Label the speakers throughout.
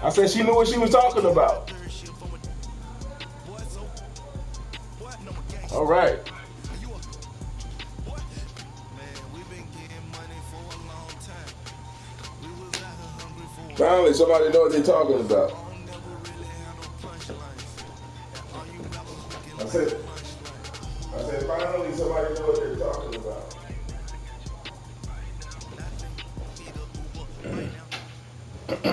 Speaker 1: I said she knew what she was talking about. All right. Finally, somebody know what they're talking about. I said, finally, somebody know what they're talking about.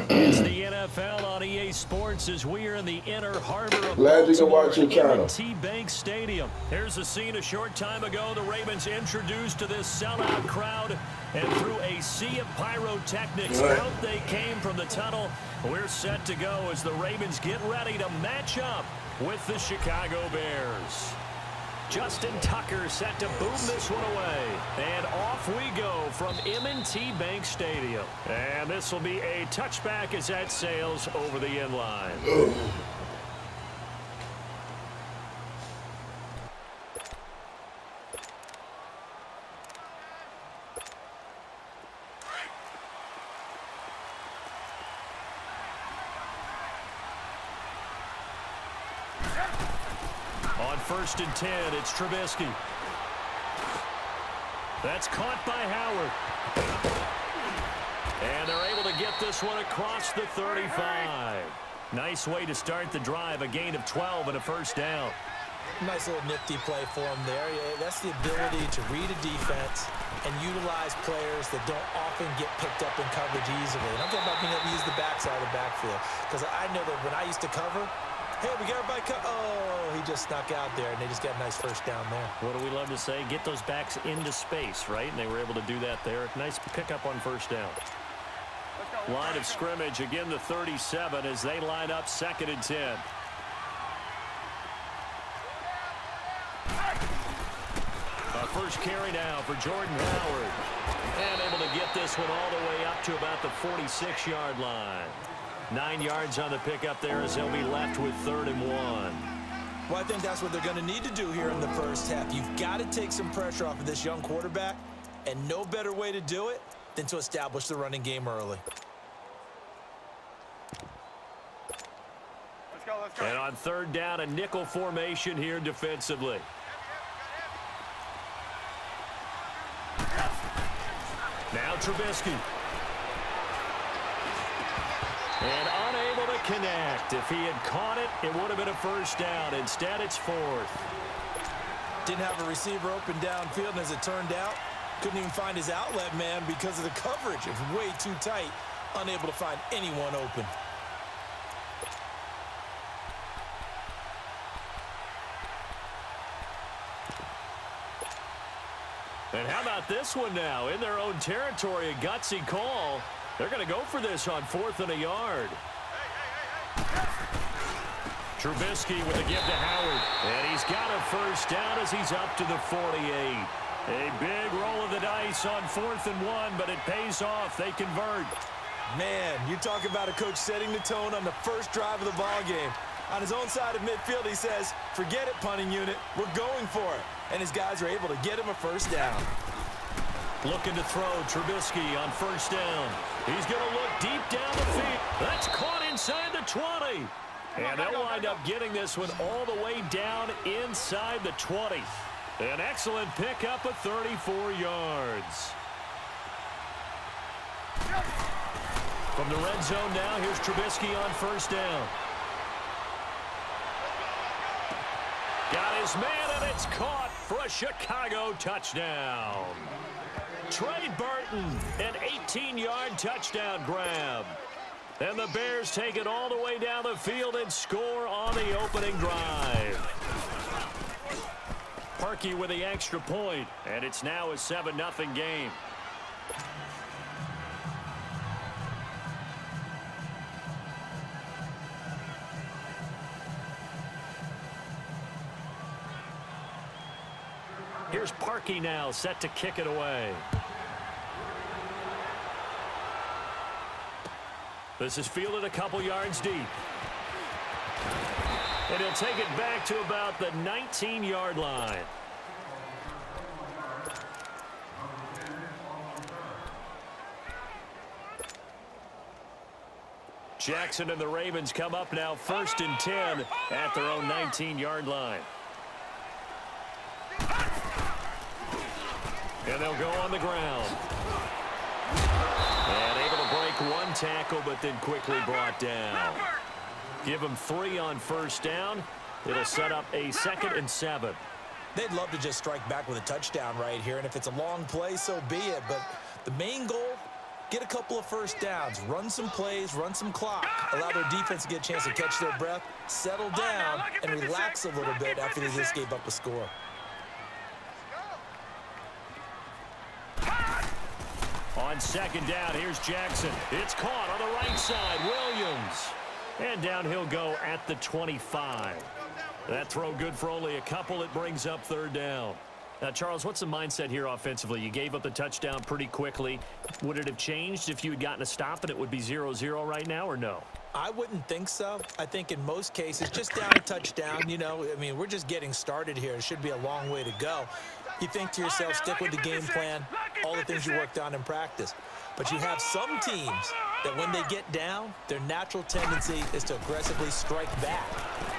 Speaker 2: It's the NFL on EA Sports as we are in the inner harbor of
Speaker 1: Glad you can
Speaker 2: Baltimore
Speaker 1: watch your channel.
Speaker 2: M&T Bank Stadium. Here's a scene a short time ago. The Ravens introduced to this sellout crowd, and through a sea of pyrotechnics, out they came from the tunnel. We're set to go as the Ravens get ready to match up with the Chicago Bears. Justin Tucker set to boom this one away. And off we go from M&T Bank Stadium. And this will be a touchback as that sails over the end line. On 1st and 10, it's Trubisky. That's caught by Howard. And they're able to get this one across the 35. Nice way to start the drive, a gain of 12 and a first down.
Speaker 3: Nice little nifty play for him there. That's the ability to read a defense and utilize players that don't often get picked up in coverage easily. And I'm talking about being able to use the backside of the backfield. Because I know that when I used to cover, hey, we got everybody oh, he just snuck out there, and they just got a nice first down there.
Speaker 2: What do we love to say? Get those backs into space, right? And they were able to do that there. Nice pickup on first down. Line of scrimmage, again the 37 as they line up 2nd and 10. A first carry now for Jordan Howard. And able to get this one all the way up to about the 46-yard line. 9 yards on the pickup there as they'll be left with 3rd and 1.
Speaker 3: Well, I think that's what they're going to need to do here in the first half. You've got to take some pressure off of this young quarterback, and no better way to do it than to establish the running game early.
Speaker 2: Let's go. And on 3rd down, a nickel formation here defensively. Now Trubisky. And unable to connect. If he had caught it, it would have been a first down. Instead, it's 4th.
Speaker 3: Didn't have a receiver open downfield, and as it turned out, couldn't even find his outlet man because of the coverage. It was way too tight, unable to find anyone open.
Speaker 2: And how about this one now? In their own territory, a gutsy call. They're going to go for this on 4th and a yard. Trubisky with a give to Howard. And he's got a first down as he's up to the 48. A big roll of the dice on 4th and 1, but it pays off. They convert.
Speaker 3: Man, you talk about a coach setting the tone on the first drive of the ball game. On his own side of midfield, he says, forget it, punting unit. We're going for it. And his guys are able to get him a first down.
Speaker 2: Looking to throw, Trubisky on 1st down. He's going to look deep down the field. That's caught inside the 20. And they'll wind up getting this one all the way down inside the 20. An excellent pickup of 34 yards. From the red zone now, here's Trubisky on 1st down. Got his man, and it's caught for a Chicago touchdown. Trey Burton, an 18-yard touchdown grab. And the Bears take it all the way down the field and score on the opening drive. Parkey with the extra point, and it's now a 7-0 game. Here's Parkey now, set to kick it away. This is fielded a couple yards deep. And he'll take it back to about the 19-yard line. Jackson and the Ravens come up now 1st and 10 at their own 19-yard line. And they'll go on the ground. And able to break one tackle, but then quickly brought down. Give them 3 on 1st down. It'll set up a 2nd and 7.
Speaker 3: They'd love to just strike back with a touchdown right here, and if it's a long play, so be it. But the main goal, get a couple of 1st downs, run some plays, run some clock, allow their defense to get a chance to catch their breath, settle down, and relax a little bit after they just gave up a score.
Speaker 2: On 2nd down, here's Jackson. It's caught on the right side. Williams. And down he'll go at the 25. That throw good for only a couple. It brings up 3rd down. Now, Charles, what's the mindset here offensively? You gave up the touchdown pretty quickly. Would it have changed if you had gotten a stop and it would be 0-0 right now, or no?
Speaker 3: I wouldn't think so. I think in most cases, just down a touchdown, you know, I mean, we're just getting started here. It should be a long way to go. You think to yourself, stick with the game plan, all the things you worked on in practice. But you have some teams that when they get down, their natural tendency is to aggressively strike back.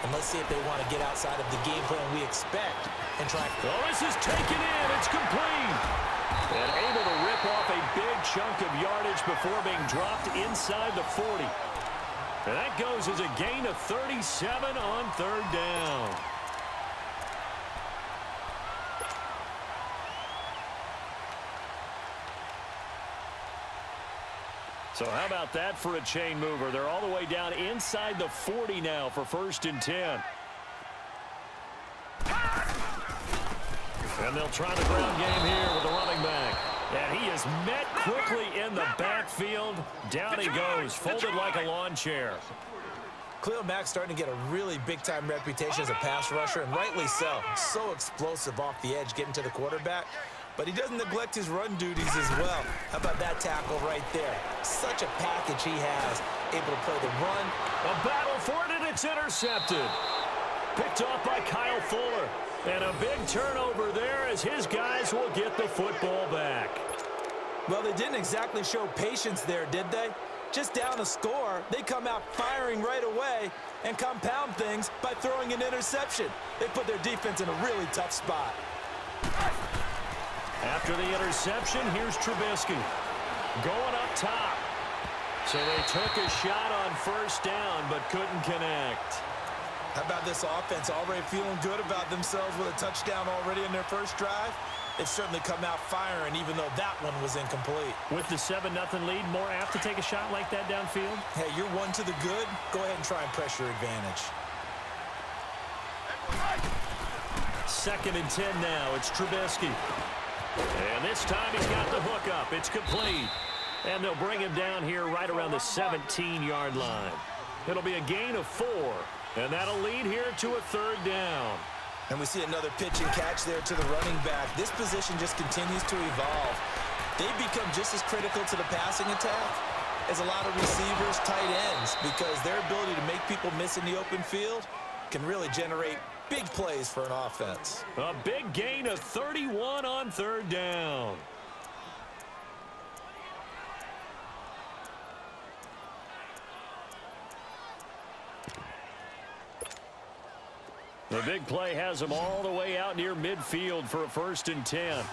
Speaker 3: And let's see if they want to get outside of the game plan we expect and try.
Speaker 2: Well, this is taken in. It's complete. And able to rip off a big chunk of yardage before being dropped inside the 40. And that goes as a gain of 37 on 3rd down. So how about that for a chain mover? They're all the way down inside the 40 now for 1st and 10. And they'll try the ground game here with the running back. And he is met quickly in the backfield. Down he goes, folded like a lawn chair.
Speaker 3: Khalil Mack's starting to get a really big-time reputation as a pass rusher, and rightly so. So explosive off the edge getting to the quarterback. But he doesn't neglect his run duties as well. How about that tackle right there? Such a package he has. Able to play the run.
Speaker 2: A battle for it, and it's intercepted. Picked off by Kyle Fuller. And a big turnover there as his guys will get the football back.
Speaker 3: Well, they didn't exactly show patience there, did they? Just down a score, they come out firing right away and compound things by throwing an interception. They put their defense in a really tough spot.
Speaker 2: After the interception, here's Trubisky going up top. So they took a shot on 1st down but couldn't connect.
Speaker 3: How about this offense already feeling good about themselves with a touchdown already in their first drive? They've certainly come out firing even though that one was incomplete.
Speaker 2: With the 7-0 lead, more apt to take a shot like that downfield?
Speaker 3: Hey, you're one to the good. Go ahead and try and press your advantage.
Speaker 2: 2nd and 10 now. It's Trubisky. And this time he's got the hook up. It's complete. And they'll bring him down here right around the 17-yard line. It'll be a gain of 4. And that'll lead here to a 3rd down.
Speaker 3: And we see another pitch and catch there to the running back. This position just continues to evolve. They become just as critical to the passing attack as a lot of receivers, tight ends, because their ability to make people miss in the open field can really generate big plays for an offense.
Speaker 2: A big gain of 31 on 3rd down. The big play has them all the way out near midfield for a 1st and 10.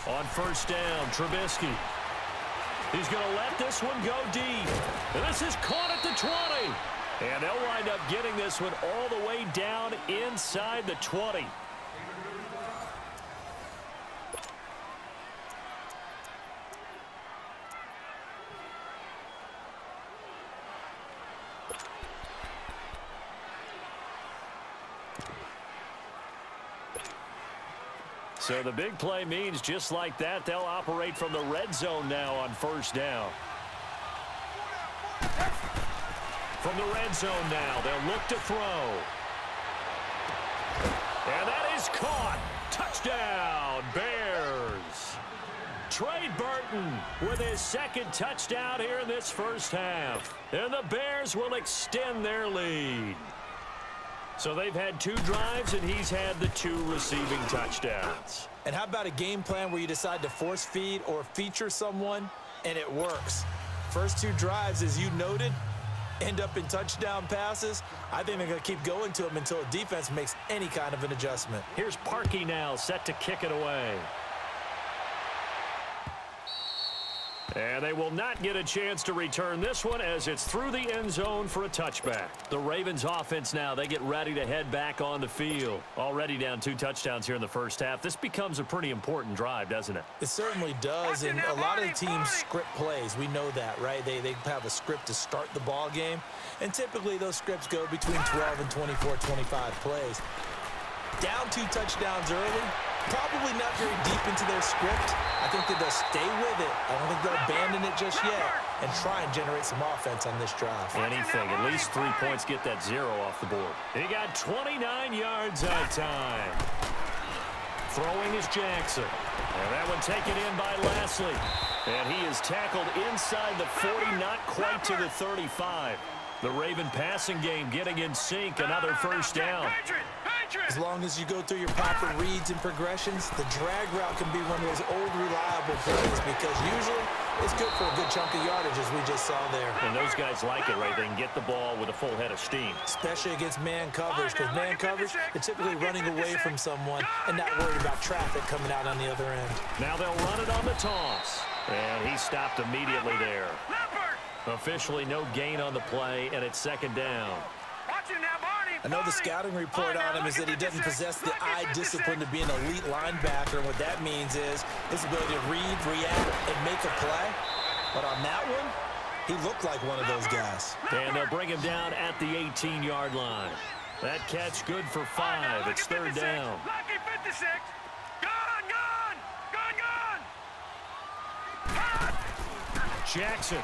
Speaker 2: On 1st down, Trubisky. He's going to let this one go deep. And this is caught at the 20. And they'll wind up getting this one all the way down inside the 20. So the big play means just like that, they'll operate from the red zone now on 1st down. From the red zone now, they'll look to throw. And that is caught. Touchdown, Bears. Trey Burton with his 2nd touchdown here in this first half. And the Bears will extend their lead. So they've had 2 drives, and he's had the 2 receiving touchdowns.
Speaker 3: And how about a game plan where you decide to force feed or feature someone, and it works? First 2 drives, as you noted, end up in touchdown passes. I think they're going to keep going to them until the defense makes any kind of an adjustment.
Speaker 2: Here's Parkey now, set to kick it away. And they will not get a chance to return this one as it's through the end zone for a touchback. The Ravens offense now, they get ready to head back on the field. Already down 2 touchdowns here in the first half. This becomes a pretty important drive, doesn't it?
Speaker 3: It certainly does, and a lot of the teams script plays. We know that, right? They have a script to start the ball game, and typically those scripts go between 12 and 24, 25 plays. Down 2 touchdowns early, probably not very deep into their script. I think that they'll stay with it. I don't think they'll abandon it just yet and try and generate some offense on this drive.
Speaker 2: Anything. At least 3 points get that 0 off the board. He got 29 yards that time. Throwing is Jackson. And that one taken in by Lashley. And he is tackled inside the 40, not quite to the 35. The Raven passing game getting in sync. Another first down.
Speaker 3: As long as you go through your proper reads and progressions, the drag route can be one of those old reliable plays because usually it's good for a good chunk of yardage, as we just saw there.
Speaker 2: And those guys like it, right? They can get the ball with a full head of steam.
Speaker 3: Especially against man coverage, because man coverage, they're typically running away from someone and not worried about traffic coming out on the other end.
Speaker 2: Now they'll run it on the toss. And he stopped immediately there. Officially no gain on the play, and it's second down.
Speaker 3: I know the scouting report on him is that he doesn't possess the eye discipline to be an elite linebacker, and what that means is his ability to read, react, and make a play. But on that one, he looked like one of those guys.
Speaker 2: And they'll bring him down at the 18-yard line. That catch good for 5. It's third down.
Speaker 4: Lucky 56. Gone.
Speaker 2: Jackson.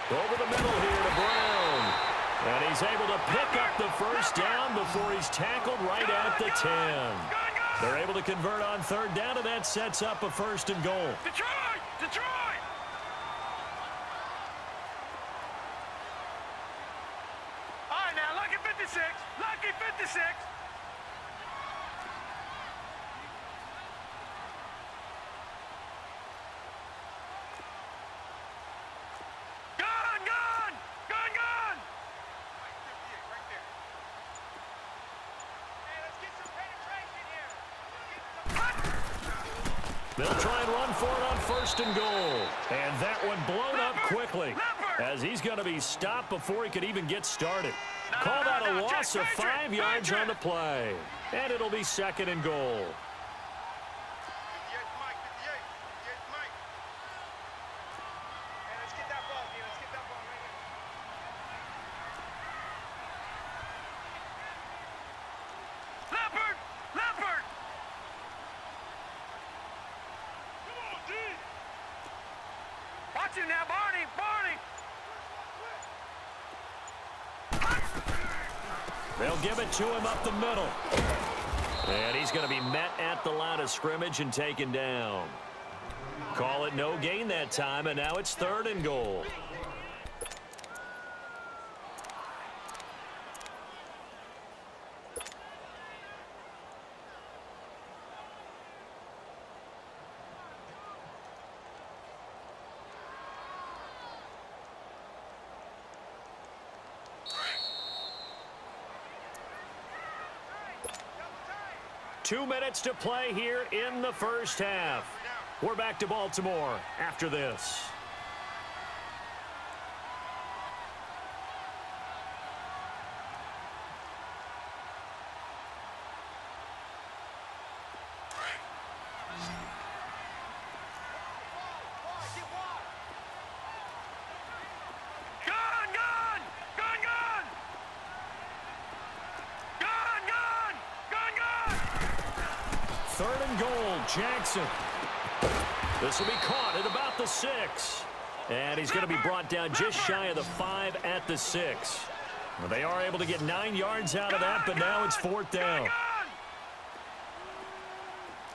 Speaker 2: Over the middle here to Brown. And he's able to pick up the first down before he's tackled right at the 10. They're able to convert on third down, and that sets up a 1st and goal.
Speaker 4: Detroit! All right, now, lucky 56. Lucky 56.
Speaker 2: They'll try and run for it on 1st and goal. And that one blown up quickly as he's going to be stopped before he could even get started. Call that a loss of 5 yards on the play. And it'll be 2nd and goal.
Speaker 4: Now, Barney!
Speaker 2: They'll give it to him up the middle. And he's going to be met at the line of scrimmage and taken down. Call it no gain that time, and now it's 3rd and goal. Two minutes to play here in the first half. We're back to Baltimore after this. Jackson. This will be caught at about the 6. And he's going to be brought down just shy of the 5 at the 6. Well, they are able to get 9 yards out of that, but now it's 4th down.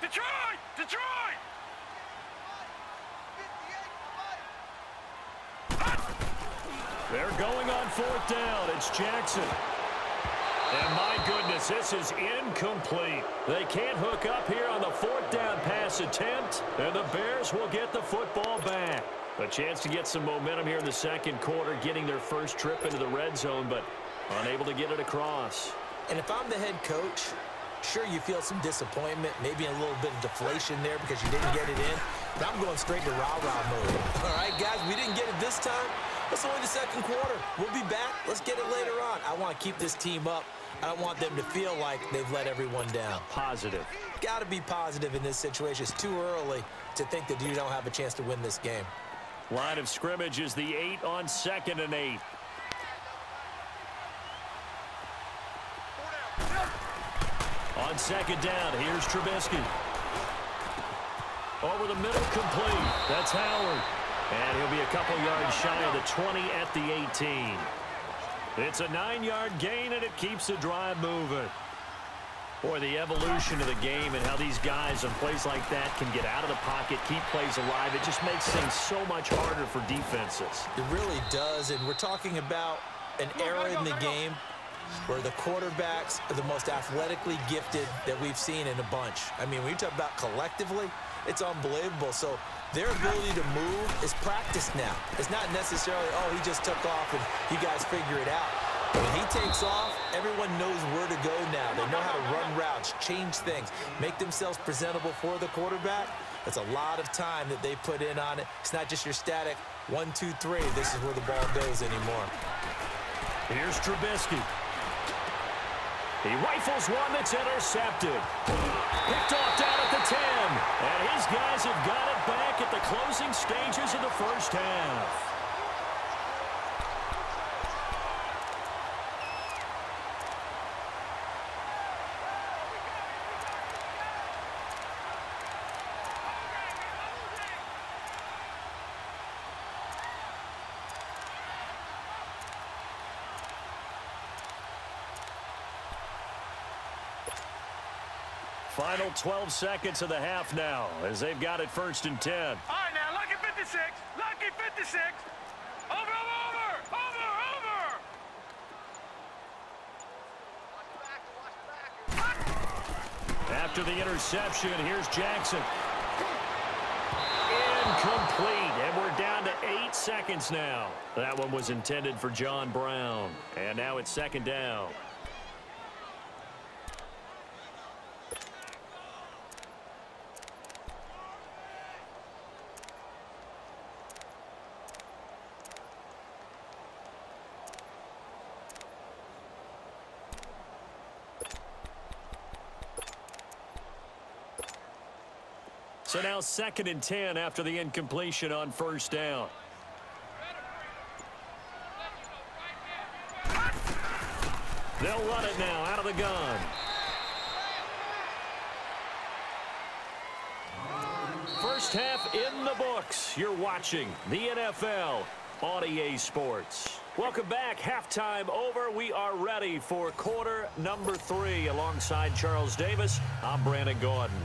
Speaker 4: Detroit!
Speaker 2: They're going on 4th down. It's Jackson. And my goodness, this is incomplete. They can't hook up here on the 4th down pass attempt, and the Bears will get the football back. A chance to get some momentum here in the second quarter, getting their first trip into the red zone, but unable to get it across.
Speaker 3: And if I'm the head coach, sure, you feel some disappointment, maybe a little bit of deflation there because you didn't get it in, but I'm going straight to rah-rah mode. All right, guys, we didn't get it this time. It's only the second quarter. We'll be back. Let's get it later on. I want to keep this team up. I don't want them to feel like they've let everyone down.
Speaker 2: Positive.
Speaker 3: Got to be positive in this situation. It's too early to think that you don't have a chance to win this game.
Speaker 2: Line of scrimmage is the 8 on 2nd and 8. On 2nd down, here's Trubisky. Over the middle, complete. That's Howard. And he'll be a couple yards shy of the 20 at the 18. It's a 9-yard gain, and it keeps the drive moving. Boy, the evolution of the game and how these guys on plays like that can get out of the pocket, keep plays alive, it just makes things so much harder for defenses.
Speaker 3: It really does, and we're talking about an era in the game where the quarterbacks are the most athletically gifted that we've seen in a bunch. I mean, when you talk about collectively, it's unbelievable. So their ability to move is practiced now. It's not necessarily, oh, he just took off and you guys figure it out. When he takes off, everyone knows where to go now. They know how to run routes, change things, make themselves presentable for the quarterback. That's a lot of time that they put in on it. It's not just your static 1, 2, 3. This is where the ball goes anymore.
Speaker 2: Here's Trubisky. He rifles one that's intercepted. Picked off down at the 10. And his guys have got it back at the closing stages of the first half. Final 12 seconds of the half now as they've got it 1st and 10.
Speaker 4: All right, now, lucky 56. Lucky 56. Over.
Speaker 2: After the interception, here's Jackson. Incomplete, and we're down to 8 seconds now. That one was intended for John Brown, and now it's 2nd down. So now 2nd and 10 after the incompletion on 1st down. They'll run it now out of the gun. First half in the books. You're watching the NFL on EA Sports. Welcome back. Halftime over. We are ready for quarter number 3. Alongside Charles Davis, I'm Brandon Gordon.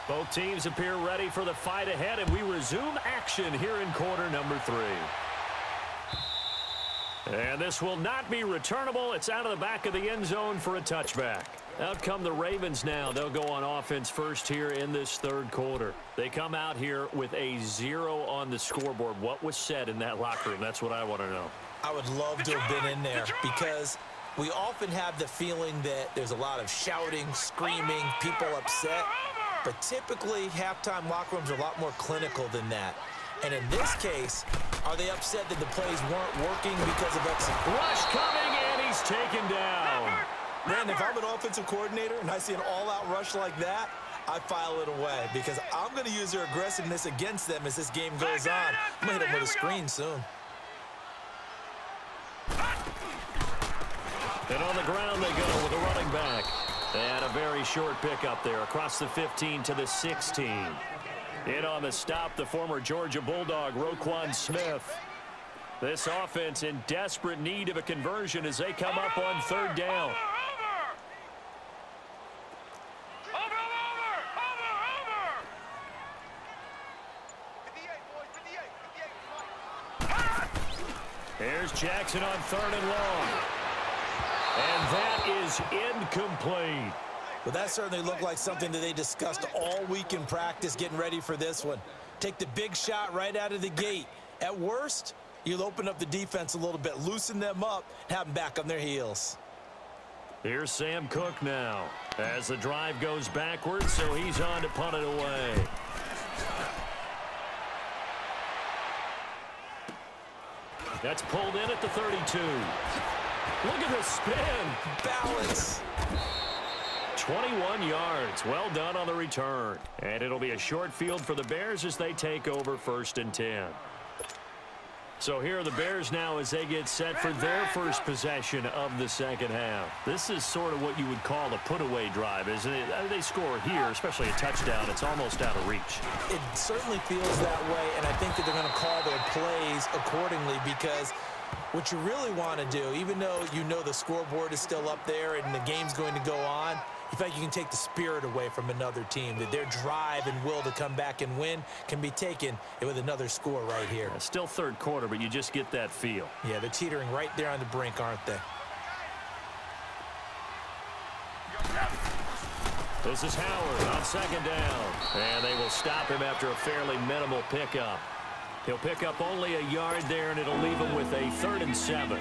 Speaker 2: Both teams appear ready for the fight ahead, and we resume action here in quarter number 3. And this will not be returnable. It's out of the back of the end zone for a touchback. Out come the Ravens now. They'll go on offense first here in this 3rd quarter. They come out here with a 0 on the scoreboard. What was said in that locker room? That's what I want to know.
Speaker 3: I would love to have been in there because we often have the feeling that there's a lot of shouting, screaming, people upset. But typically, halftime locker rooms are a lot more clinical than that. And in this case, are they upset that the plays weren't working because of execution?
Speaker 2: Rush coming, and he's taken down.
Speaker 3: Man, if I'm an offensive coordinator and I see an all-out rush like that, I file it away because I'm going to use their aggressiveness against them as this game goes on. I'm going to hit them with a screen soon.
Speaker 2: And on the ground they go with a running back. And a very short pickup there across the 15 to the 16. In on the stop, the former Georgia Bulldog, Roquan Smith. This offense in desperate need of a conversion as they come up on third down. Here's Jackson on third and long. And that is incomplete.
Speaker 3: Well, that certainly looked like something that they discussed all week in practice getting ready for this one. Take the big shot right out of the gate. At worst, you'll open up the defense a little bit, loosen them up, have them back on their heels.
Speaker 2: Here's Sam Cook now as the drive goes backwards, so he's on to punt it away. That's pulled in at the 32. Look at the spin.
Speaker 3: Balance.
Speaker 2: 21 yards. Well done on the return. And it'll be a short field for the Bears as they take over 1st and 10. So here are the Bears now as they get set for their first possession of the second half. This is sort of what you would call a put-away drive, isn't it? They score here, especially a touchdown. It's almost out of reach.
Speaker 3: It certainly feels that way, and I think that they're going to call their plays accordingly because what you really want to do, even though you know the scoreboard is still up there and the game's going to go on, you feel like you can take the spirit away from another team, that their drive and will to come back and win can be taken with another score right here.
Speaker 2: Yeah, still third quarter, but you just get that feel.
Speaker 3: Yeah, they're teetering right there on the brink, aren't they?
Speaker 2: This is Howard on second down. And they will stop him after a fairly minimal pickup. He'll pick up only a yard there, and it'll leave him with a 3rd and 7.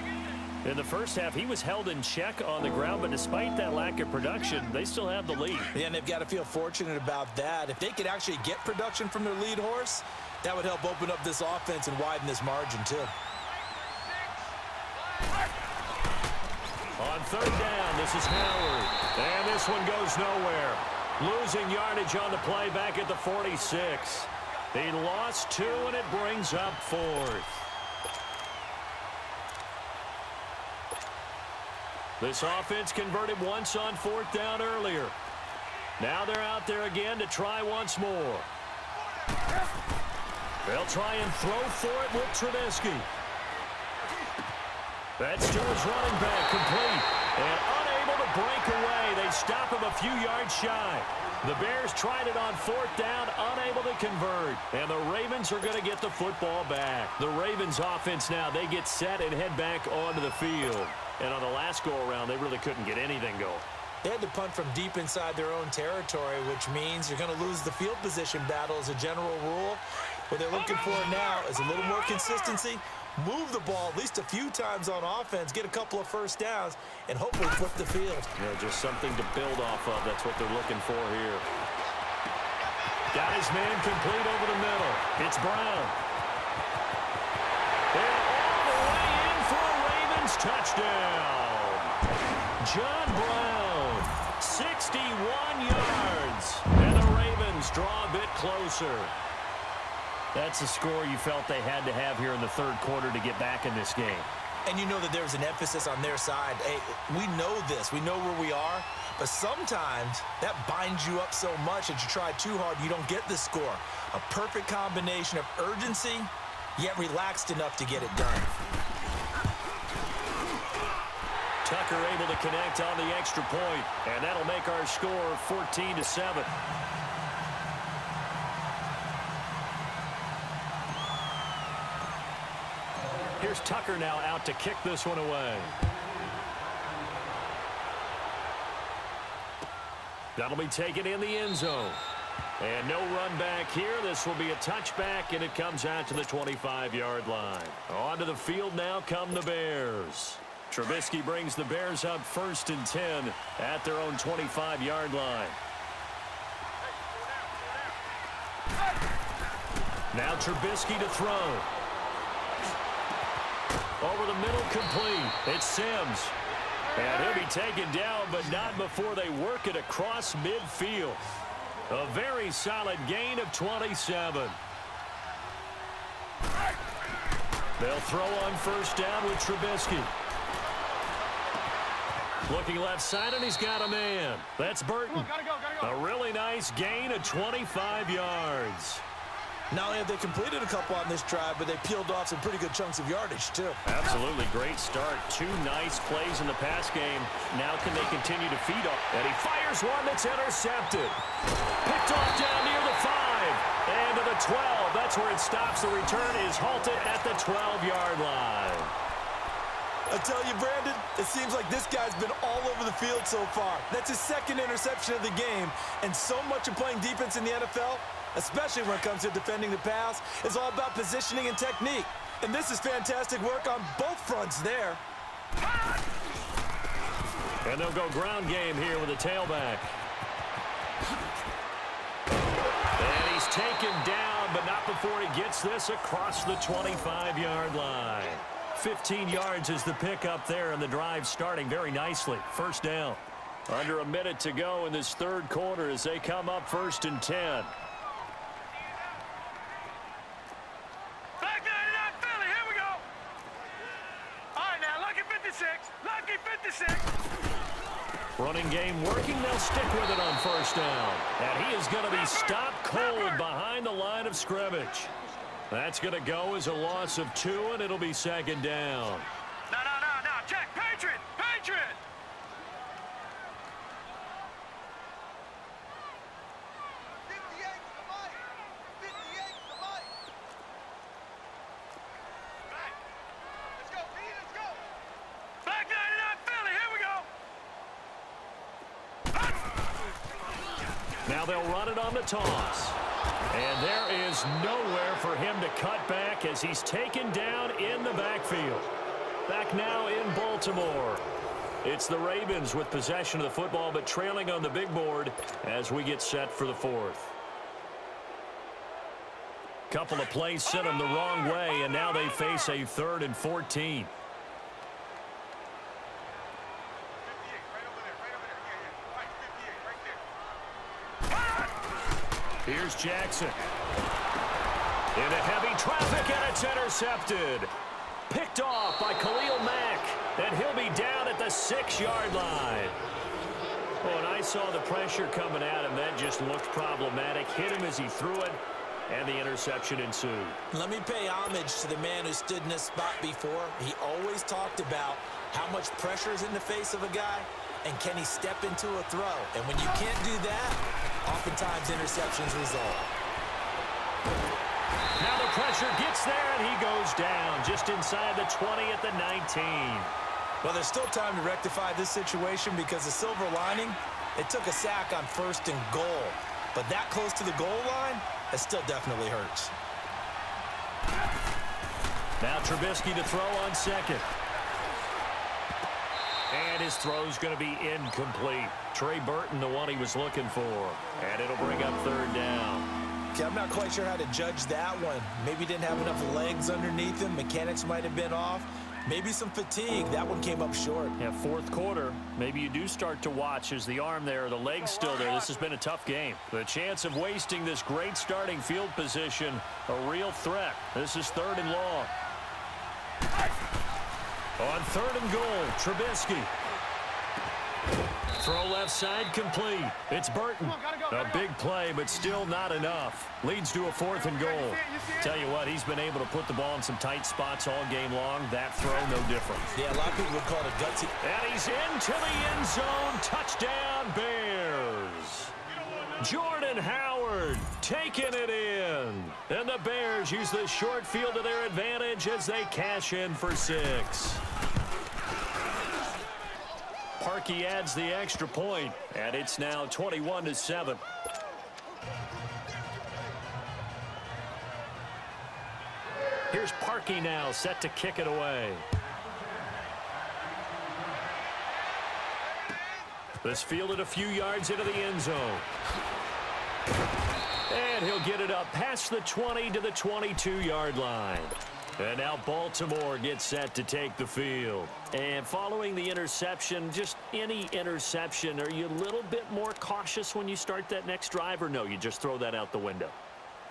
Speaker 2: In the first half, he was held in check on the ground, but despite that lack of production, they still have the lead.
Speaker 3: Yeah, and they've got to feel fortunate about that. If they could actually get production from their lead horse, that would help open up this offense and widen this margin, too.
Speaker 2: On third down, this is Howard. And this one goes nowhere. Losing yardage on the play back at the 46. He lost 2, and it brings up 4th. This offense converted once on 4th down earlier. Now they're out there again to try once more. They'll try and throw for it with Trubisky. That's to his running back, complete. And unable to break away. They stop him a few yards shy. The Bears tried it on 4th down, unable to convert. And the Ravens are going to get the football back. The Ravens offense now, they get set and head back onto the field. And on the last go-around, they really couldn't get anything going.
Speaker 3: They had to punt from deep inside their own territory, which means you're going to lose the field position battle as a general rule. What they're looking for now is a little more consistency, move the ball at least a few times on offense, get a couple of first downs, and hopefully flip the field.
Speaker 2: Yeah, just something to build off of. That's what they're looking for here. Got his man complete over the middle. It's Brown. And all the way in for a Ravens touchdown. John Brown, 61 yards. And the Ravens draw a bit closer. That's the score you felt they had to have here in the third quarter to get back in this game.
Speaker 3: And you know that there's an emphasis on their side. Hey, we know this. We know where we are. But sometimes that binds you up so much that you try too hard, you don't get the score. A perfect combination of urgency, yet relaxed enough to get it done.
Speaker 2: Tucker able to connect on the extra point, and that'll make our score 14-7. Here's Tucker now out to kick this one away. That'll be taken in the end zone. And no run back here. This will be a touchback, and it comes out to the 25-yard line. Onto the field now come the Bears. Trubisky brings the Bears up 1st and 10 at their own 25-yard line. Now Trubisky to throw. Over the middle, complete. It's Sims. And he'll be taken down, but not before they work it across midfield. A very solid gain of 27. They'll throw on first down with Trubisky. Looking left side, and he's got a man. That's Burton.
Speaker 4: Gotta go.
Speaker 2: A really nice gain of 25 yards.
Speaker 3: Not only have they completed a couple on this drive, but they peeled off some pretty good chunks of yardage, too.
Speaker 2: Absolutely great start. 2 nice plays in the pass game. Now can they continue to feed off? And he fires one that's intercepted. Picked off down near the 5. And to the 12. That's where it stops. The return is halted at the 12-yard line.
Speaker 3: I tell you, Brandon, it seems like this guy's been all over the field so far. That's his 2nd interception of the game. And so much of playing defense in the NFL, especially when it comes to defending the pass, is all about positioning and technique. And this is fantastic work on both fronts there.
Speaker 2: And they'll go ground game here with a tailback. And he's taken down, but not before he gets this across the 25-yard line. 15 yards is the pickup there, and the drive starting very nicely. First down. Under a minute to go in this 3rd quarter as they come up 1st and 10.
Speaker 4: Back 99 Philly, here we go. All right, now, lucky 56. Lucky 56.
Speaker 2: Running game working. They'll stick with it on first down. And he is going to be stopped cold behind the line of scrimmage. That's going to go as a loss of 2, and it'll be 2nd down.
Speaker 4: No. Check. Patriot. 58 to the mic. 58 to the mic. Back. Let's go, B. Let's go. Back 99 Philly. Here we go.
Speaker 2: Now they'll run it on the toss. And there is nowhere for him to cut back as he's taken down in the backfield. Back now in Baltimore. It's the Ravens with possession of the football, but trailing on the big board as we get set for the 4th. Couple of plays sent them the wrong way, and now they face a 3rd and 14. Here's Jackson. Into heavy traffic, and it's intercepted. Picked off by Khalil Mack, and he'll be down at the 6-yard line. Oh, and I saw the pressure coming at him. That just looked problematic. Hit him as he threw it, and the interception ensued.
Speaker 3: Let me pay homage to the man who stood in this spot before. He always talked about how much pressure is in the face of a guy, and can he step into a throw? And when you can't do that, oftentimes interceptions result.
Speaker 2: Now the pressure gets there, and he goes down just inside the 20 at the 19.
Speaker 3: Well, there's still time to rectify this situation because the silver lining, it took a sack on 1st and goal. But that close to the goal line, it still definitely hurts.
Speaker 2: Now Trubisky to throw on 2nd. And his throw's going to be incomplete. Trey Burton, the one he was looking for. And it'll bring up 3rd down.
Speaker 3: Okay, I'm not quite sure how to judge that one. Maybe he didn't have enough legs underneath him. Mechanics might have been off. Maybe some fatigue. That one came up short.
Speaker 2: Yeah, 4th quarter. Maybe you do start to watch as the arm there, the leg's still there. This has been a tough game. The chance of wasting this great starting field position, a real threat. This is 3rd and long. On 3rd and goal, Trubisky. Throw left side complete. It's Burton. A big play, but still not enough. Leads to a 4th and goal. Tell you what, he's been able to put the ball in some tight spots all game long. That throw, no different.
Speaker 3: Yeah, a lot of people would call it a gutsy.
Speaker 2: And he's into the end zone. Touchdown, Bears. Jordan Howard taking it in. And the Bears use the short field to their advantage as they cash in for 6. Parkey adds the extra point, and it's now 21-7. Here's Parkey now, set to kick it away. This fielded a few yards into the end zone. And he'll get it up past the 20 to the 22-yard line. And now Baltimore gets set to take the field. And following the interception, just any interception, are you a little bit more cautious when you start that next drive, or no, you just throw that out the window?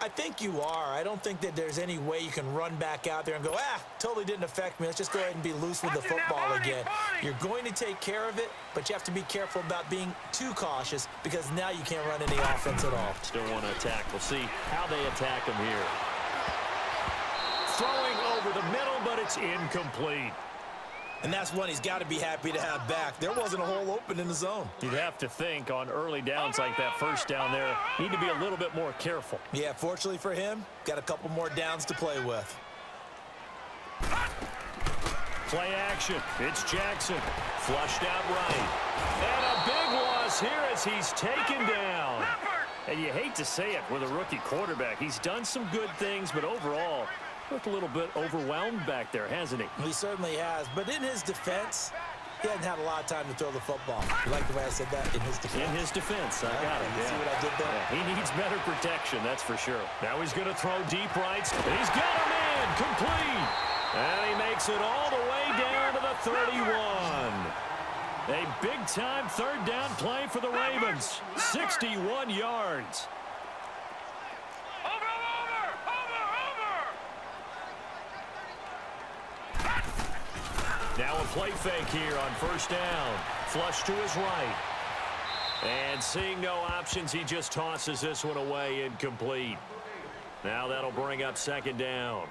Speaker 3: I think you are. I don't think that there's any way you can run back out there and go, totally didn't affect me. Let's just go ahead and be loose with the football again. You're going to take care of it, but you have to be careful about being too cautious because now you can't run any offense at all.
Speaker 2: Still want to attack. We'll see how they attack them here. Throwing over the middle, but it's incomplete.
Speaker 3: And that's one he's got to be happy to have back. There wasn't a hole open in the zone.
Speaker 2: You'd have to think on early downs like that first down there, need to be a little bit more careful.
Speaker 3: Yeah, fortunately for him, got a couple more downs to play with.
Speaker 2: Play action. It's Jackson. Flushed out right. And a big loss here as he's taken down. And you hate to say it with a rookie quarterback. He's done some good things, but overall, looked a little bit overwhelmed back there, hasn't he?
Speaker 3: He certainly has. But in his defense, he hasn't had a lot of time to throw the football. You like the way I said that? In his defense.
Speaker 2: In his defense. I got it.
Speaker 3: You see what I did there?
Speaker 2: Yeah, he needs better protection, that's for sure. Now he's going to throw deep right. He's got a man complete. And he makes it all the way down to the 31. A big-time third down play for the Ravens. 61 yards. Now a play fake here on first down. Flush to his right. And seeing no options, he just tosses this one away incomplete. Now that'll bring up second down.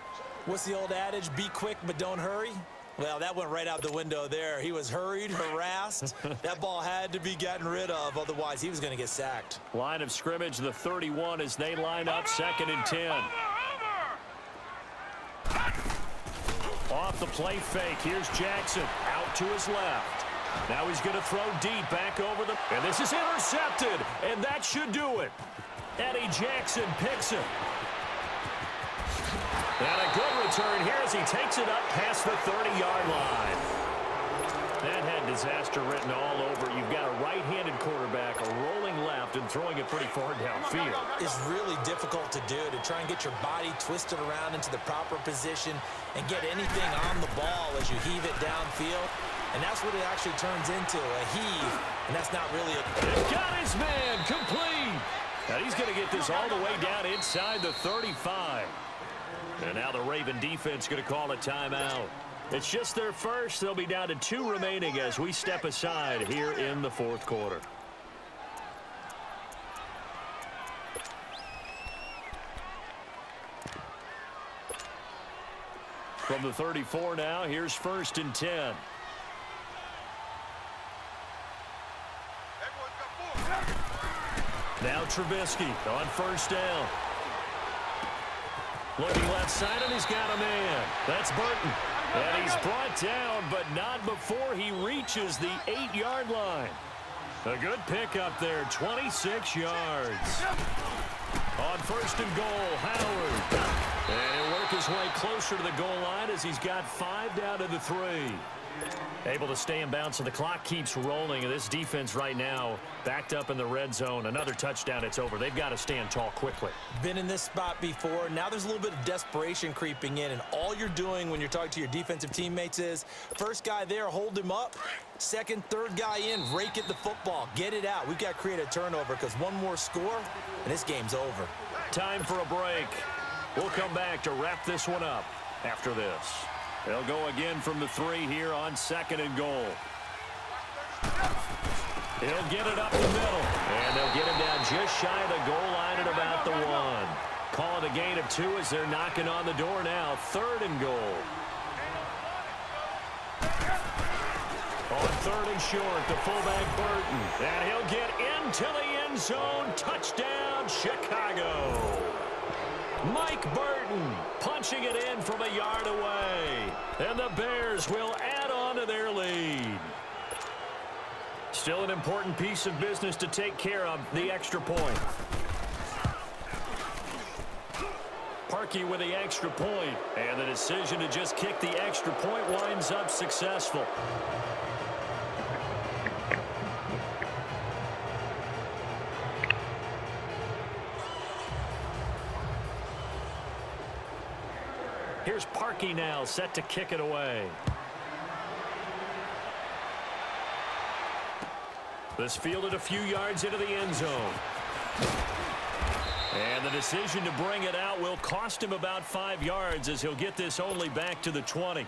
Speaker 3: What's the old adage? Be quick, but don't hurry. Well, that went right out the window there. He was hurried, harassed. That ball had to be gotten rid of, otherwise he was going to get sacked.
Speaker 2: Line of scrimmage, the 31 as they line up, 2nd and 10. Off the play fake, here's Jackson, out to his left. Now he's going to throw deep back over the... And this is intercepted, and that should do it. Eddie Jackson picks it. And a good return here as he takes it up past the 30-yard line. That had disaster written all over. You've got a right-handed quarterback, a rolling left, and throwing it pretty far downfield.
Speaker 3: It's really difficult to do, to try and get your body twisted around into the proper position and get anything on the ball as you heave it downfield. And that's what it actually turns into, a heave. And that's not really a...
Speaker 2: He's got his man complete. And he's going to get this all the way down inside the 35. And now the Raven defense going to call a timeout. It's just their first. They'll be down to 2 remaining as we step aside here in the 4th quarter. From the 34 now, here's 1st and 10. Now Trubisky on first down. Looking left side, and he's got a man. That's Burton. And he's brought down, but not before he reaches the 8-yard line. A good pickup there, 26 yards. On 1st and goal, Howard. And he'll work his way closer to the goal line as he's got 5 down to the 3. Able to stay in bounds, so the clock keeps rolling. And this defense right now backed up in the red zone. Another touchdown, it's over. They've got to stand tall quickly.
Speaker 3: Been in this spot before. Now there's a little bit of desperation creeping in, and all you're doing when you're talking to your defensive teammates is first guy there, hold him up. Second, third guy in, rake at the football. Get it out. We've got to create a turnover because one more score, and this game's over.
Speaker 2: Time for a break. We'll come back to wrap this one up after this. They'll go again from the 3 here on 2nd and goal. He'll get it up the middle. And they'll get him down just shy of the goal line at about the 1. Call it a gain of 2 as they're knocking on the door now. 3rd and goal. On 3rd and short, the fullback Burton. And he'll get into the end zone. Touchdown, Chicago. Mike Burton punching it in from a yard away. And the Bears will add on to their lead. Still an important piece of business to take care of, the extra point. Parkey with the extra point. And the decision to just kick the extra point winds up successful. Here's Parkey now, set to kick it away. This fielded a few yards into the end zone. And the decision to bring it out will cost him about 5 yards as he'll get this only back to the 20.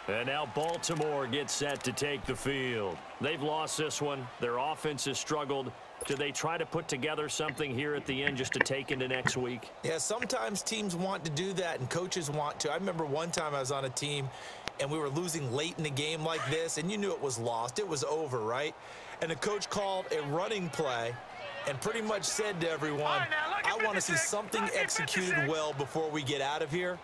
Speaker 2: And now Baltimore gets set to take the field. They've lost this one. Their offense has struggled. Do they try to put together something here at the end just to take into next week?
Speaker 3: Yeah, sometimes teams want to do that and coaches want to. I remember one time I was on a team and we were losing late in a game like this, and you knew it was lost. It was over, right? And the coach called a running play and pretty much said to everyone, I want to see something executed well before we get out of here.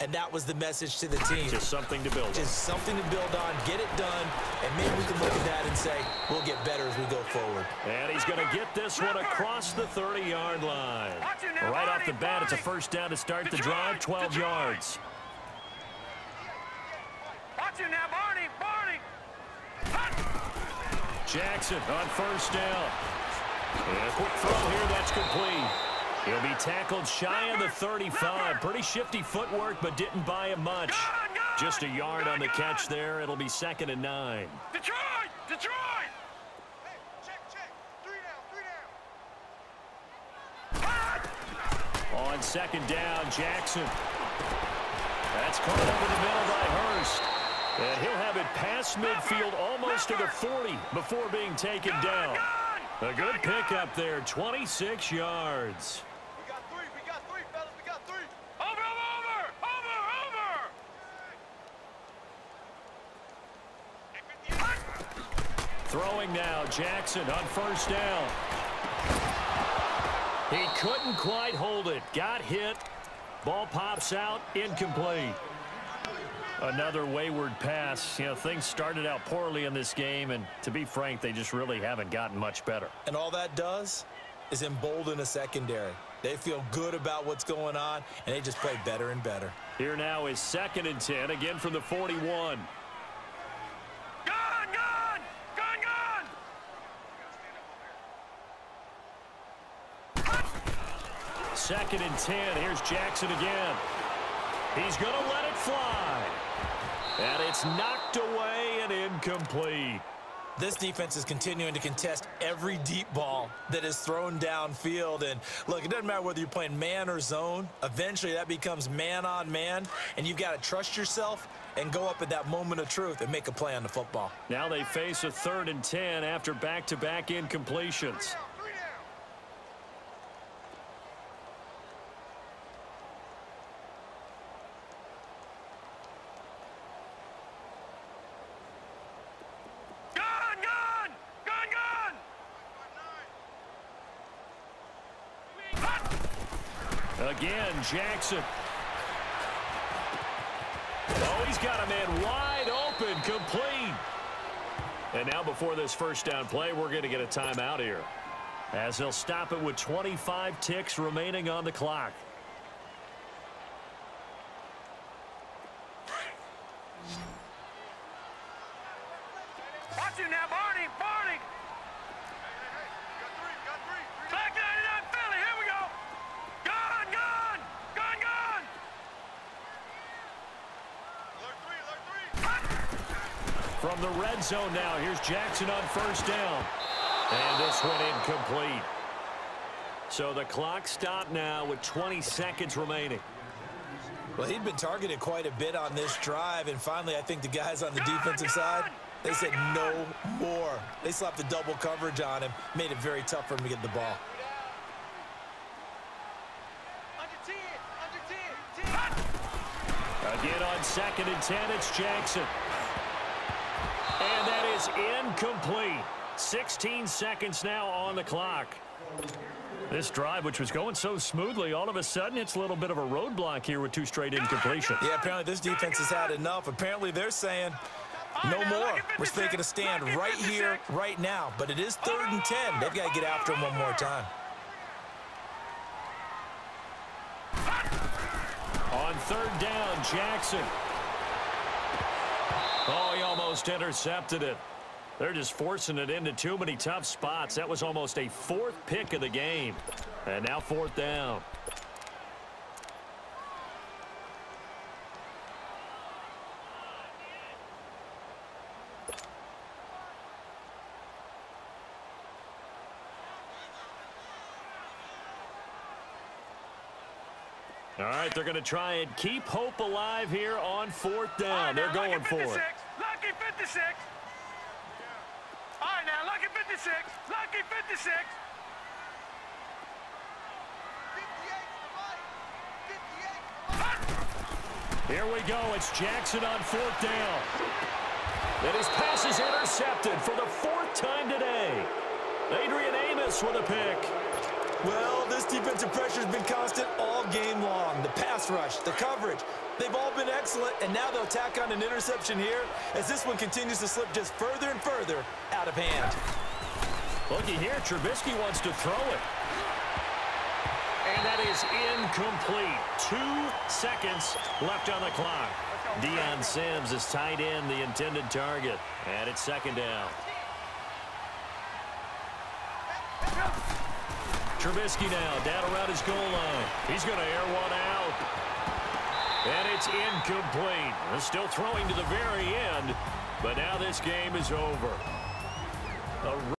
Speaker 3: And that was the message to the team.
Speaker 2: Just something to build on.
Speaker 3: Just something to build on, get it done, and maybe we can look at that and say, we'll get better as we go forward.
Speaker 2: And he's going to get this one across the 30-yard line. Right off the bat, it's a first down to start the drive, 12 yards.
Speaker 4: Watch it now, Barney.
Speaker 2: Jackson on first down. And a quick throw here, that's complete. He'll be tackled shy of the 35. Pretty shifty footwork, but didn't buy him much. Just a yard on the catch there. It'll be 2nd and 9.
Speaker 4: Detroit!
Speaker 2: On 2nd down, Jackson. That's caught over the middle by Hurst. And he'll have it past midfield almost to the 40 before being taken down. A good pickup there, 26 yards.
Speaker 4: We got three, fellas, we got three. Over!
Speaker 2: Throwing now, Jackson on first down. He couldn't quite hold it. Got hit. Ball pops out, incomplete. Another wayward pass. You know, things started out poorly in this game, and to be frank, they just really haven't gotten much better.
Speaker 3: And all that does is embolden a secondary. They feel good about what's going on, and they just play better and better.
Speaker 2: Here now is 2nd and 10, again from the 41.
Speaker 4: Gun!
Speaker 2: 2nd and 10. Here's Jackson again. He's going to let it fly. And it's knocked away and incomplete.
Speaker 3: This defense is continuing to contest every deep ball that is thrown downfield. And look, it doesn't matter whether you're playing man or zone. Eventually that becomes man on man, and you've got to trust yourself and go up at that moment of truth and make a play on the football.
Speaker 2: Now they face a 3rd and 10 after back-to-back incompletions. Again, Jackson. Oh, he's got a man wide open, complete. And now before this first down play, we're going to get a timeout here, as they'll stop it with 25 ticks remaining on the clock.
Speaker 4: Watch it now, Barney! Got three. Back 99 Philly, here we go! Gun! Alert three.
Speaker 2: From the red zone now, here's Jackson on first down. And this one incomplete. So the clock stopped now with 20 seconds remaining.
Speaker 3: Well, he'd been targeted quite a bit on this drive, and finally I think the guys on the defensive side, they said no more. They slapped the double coverage on him, made it very tough for him to get the ball.
Speaker 2: Again on 2nd and 10, it's Jackson. And that is incomplete. 16 seconds now on the clock. This drive, which was going so smoothly, all of a sudden it's a little bit of a roadblock here with 2 straight incompletions.
Speaker 3: Yeah, apparently this defense has had enough. Apparently they're saying no more. We're taking a stand right here, right now. But it is 3rd and 10. They've got to get after him one more time.
Speaker 2: On 3rd down, Jackson. Oh, he almost intercepted it. They're just forcing it into too many tough spots. That was almost a 4th pick of the game. And now 4th down. All right, they're going to try and keep hope alive here on 4th down. They're going for it.
Speaker 4: Lucky 56. All right, now, lucky 56. Lucky 56.
Speaker 2: Here we go. It's Jackson on 4th down. And his pass is intercepted for the 4th time today. Adrian Amos with a pick.
Speaker 3: Well, this defensive pressure has been constant all game long. The pass rush, the coverage, they've all been excellent, and now they'll tack on an interception here as this one continues to slip just further and further out of hand.
Speaker 2: Looky here, Trubisky wants to throw it. And that is incomplete. 2 seconds left on the clock. Deion Sims is tied in the intended target, and it's 2nd down. Trubisky now down around his goal line. He's going to air one out. And it's incomplete. They're still throwing to the very end, but now this game is over.